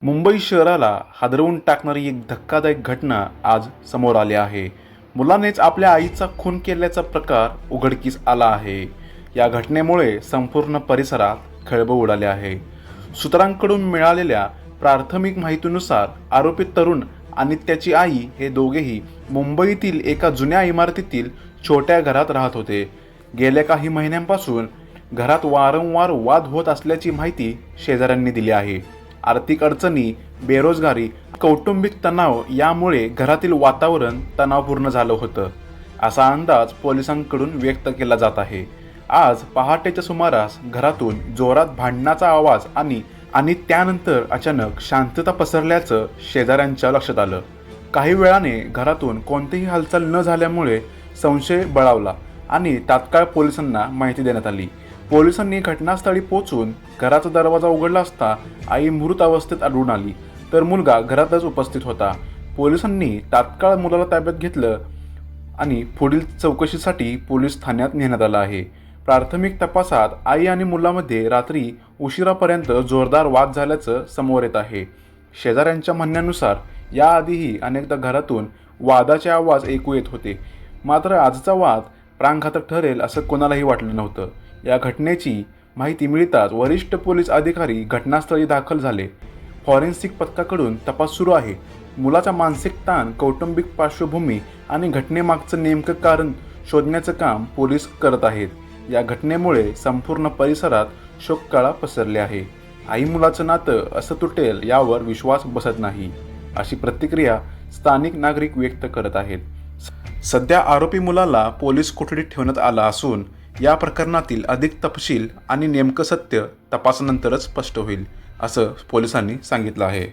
मुंबई शहराला हादरवून टाकणारी एक धक्कादायक घटना आज समोर आली आहे। मुलानेच आपल्या आईचा खून केल्याचा प्रकार उघडकीस आला आहे। या घटनेमुळे संपूर्ण परिसरात खळबळ उडाली आहे। सूत्रांकडून मिळालेल्या प्राथमिक माहितीनुसार आरोपी तरुण आणि त्याची आई हे दोघेही मुंबईतील एका जुन्या इमारतीतील छोट्या घरात राहत होते। गेल्या काही महिन्यांपासून घरात वारंवार वाद होत असल्याची माहिती शेजाऱ्यांनी दिली आहे। आर्थिक अडचणी, बेरोजगारी, कौटुंबिक तणाव यामुळे घरातील वातावरण तणावपूर्ण झालं होतं, असा अंदाज पोलिसांकडून व्यक्त केला जात आहे। आज पहाटेच्या सुमारास घरातून जोरात भांडणाचा आवाज आणि त्यानंतर अचानक शांतता पसरल्याचं शेजाऱ्यांच्या लक्षात आलं। काही वेळाने घरातून कोणतीही हालचाल न झाल्यामुळे संशय बळावला आणि तात्काळ पोलिसांना माहिती देण्यात आली। पोलिसांनी घटनास्थळी पोहोचून घराचा दरवाजा उघडला असता आई मृत अवस्थेत आढळून आली, तर मुलगा घरातच उपस्थित होता। पोलिसांनी तात्काळ मुलाला ताब्यात घेतलं आणि पुढील चौकशीसाठी पोलीस ठाण्यात नेण्यात आलं आहे। प्राथमिक तपासात आई आणि मुलामध्ये रात्री उशिरापर्यंत जोरदार वाद झाल्याचं समोर येत आहे। शेजाऱ्यांच्या म्हणण्यानुसार याआधीही अनेकदा घरातून वादाचे आवाज ऐकू येत होते, मात्र आजचा वाद प्राणघातक ठरेल असं कोणालाही वाटलं नव्हतं। या घटनेची माहिती मिळताच वरिष्ठ पोलीस अधिकारी घटनास्थळी दाखल झाले। फॉरेन्सिक पथकाकडून तपास सुरू आहे। मुलाचा मानसिक ताण, कौटुंबिक पार्श्वभूमी आणि घटनेमागचं नेमकं कारण शोधण्याचं काम पोलीस करत आहेत। या घटनेमुळे संपूर्ण परिसरात शोककळा पसरली आहे। आई मुलाचं नातं असं तुटेल यावर विश्वास बसत नाही, अशी प्रतिक्रिया स्थानिक नागरिक व्यक्त करत आहेत। सध्या आरोपी मुलाला पोलीस कोठडीत ठेवण्यात आलं असून या प्रकरणातील अधिक तपशील आणि नेमकं सत्य तपासानंतरच स्पष्ट होईल, असं पोलिसांनी सांगितलं आहे।